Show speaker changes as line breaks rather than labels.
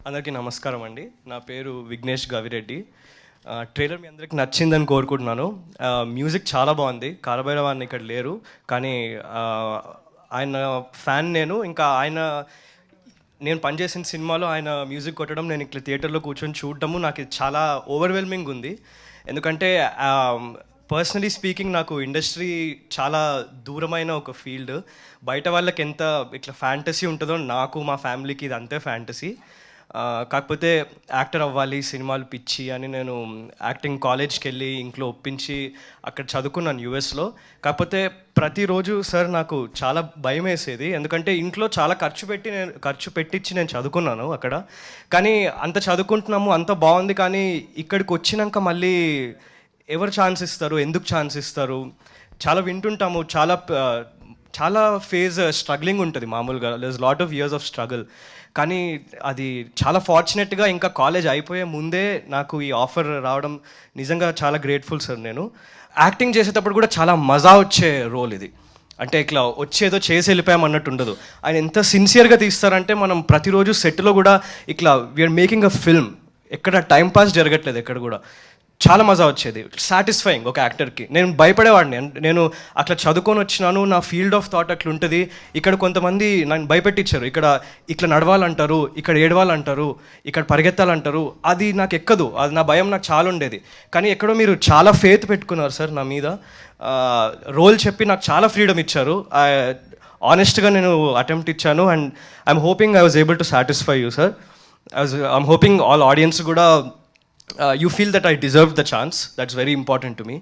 అందరికీ నమస్కారం అండి. నా పేరు విఘ్నేష్ గవిరెడ్డి. ట్రైలర్ మీ అందరికి నచ్చిందని కోరుకుంటున్నాను. మ్యూజిక్ చాలా బాగుంది. కాలభైరవ అన్న ఇక్కడ లేరు, కానీ ఆయన ఫ్యాన్ నేను. ఇంకా నేను పనిచేసిన సినిమాలో ఆయన మ్యూజిక్ కొట్టడం, నేను ఇట్లా థియేటర్లో కూర్చొని చూడటము నాకు చాలా ఓవర్వెల్మింగ్ ఉంది. ఎందుకంటే పర్సనలీ స్పీకింగ్ నాకు ఇండస్ట్రీ చాలా దూరమైన ఒక ఫీల్డ్. బయట వాళ్ళకి ఎంత ఇట్లా ఫ్యాంటసీ ఉంటుందో నాకు మా ఫ్యామిలీకి ఇది అంతే ఫ్యాంటసీ. కాకపోతే యాక్టర్ అవ్వాలి, సినిమాలు పిచ్చి అని నేను యాక్టింగ్ కాలేజ్కి వెళ్ళి ఇంట్లో ఒప్పించి అక్కడ చదువుకున్నాను యూఎస్లో. కాకపోతే ప్రతిరోజు సార్ నాకు చాలా భయం వేసేది, ఎందుకంటే ఇంట్లో చాలా ఖర్చు పెట్టించి నేను చదువుకున్నాను అక్కడ. కానీ అంత చదువుకుంటున్నాము, అంత బాగుంది, కానీ ఇక్కడికి వచ్చినాక మళ్ళీ ఎవరు ఛాన్స్ ఇస్తారు, ఎందుకు ఛాన్స్ ఇస్తారు, చాలా వింటుంటాము. చాలా ఫేజ్ స్ట్రగ్లింగ్ ఉంటుంది మామూలుగా. There is lot of years of struggle. కానీ అది చాలా ఫార్చునేట్గా ఇంకా కాలేజ్ అయిపోయే ముందే నాకు ఈ ఆఫర్ రావడం నిజంగా చాలా గ్రేట్ఫుల్ సార్. నేను యాక్టింగ్ చేసేటప్పుడు కూడా చాలా మజా వచ్చే రోల్ ఇది. అంటే ఇట్లా వచ్చేదో చేసి వెళ్ళిపోయాం అన్నట్టు ఉండదు. ఆయన ఎంత సిన్సియర్గా తీస్తారంటే మనం ప్రతిరోజు సెట్లో కూడా ఇట్లా వీఆర్ మేకింగ్ అ ఫిల్మ్, ఎక్కడ టైంపాస్ జరగట్లేదు ఎక్కడ కూడా. చాలా మజా వచ్చేది, సాటిస్ఫైయింగ్ ఒక యాక్టర్కి. నేను భయపడేవాడిని, నేను అట్లా చదువుకొని వచ్చినాను, నా ఫీల్డ్ ఆఫ్ థాట్ అట్లా ఉంటుంది. ఇక్కడ కొంతమంది నన్ను భయపెట్టించారు, ఇట్లా నడవాలంటారు, ఇక్కడ ఏడవాలంటారు, ఇక్కడ పరిగెత్తాలంటారు. అది నాకు ఎక్కదు, అది నా భయం నాకు చాలా ఉండేది. కానీ ఎక్కడో మీరు చాలా ఫేత్ పెట్టుకున్నారు సార్ నా మీద. రోల్ చెప్పి నాకు చాలా ఫ్రీడమ్ ఇచ్చారు. ఆనెస్ట్గా నేను అటెంప్ట్ ఇచ్చాను, and I'm hoping I was able to satisfy you sir. I'm hoping all audience కూడా you feel that I deserve the chance. That's very important to me.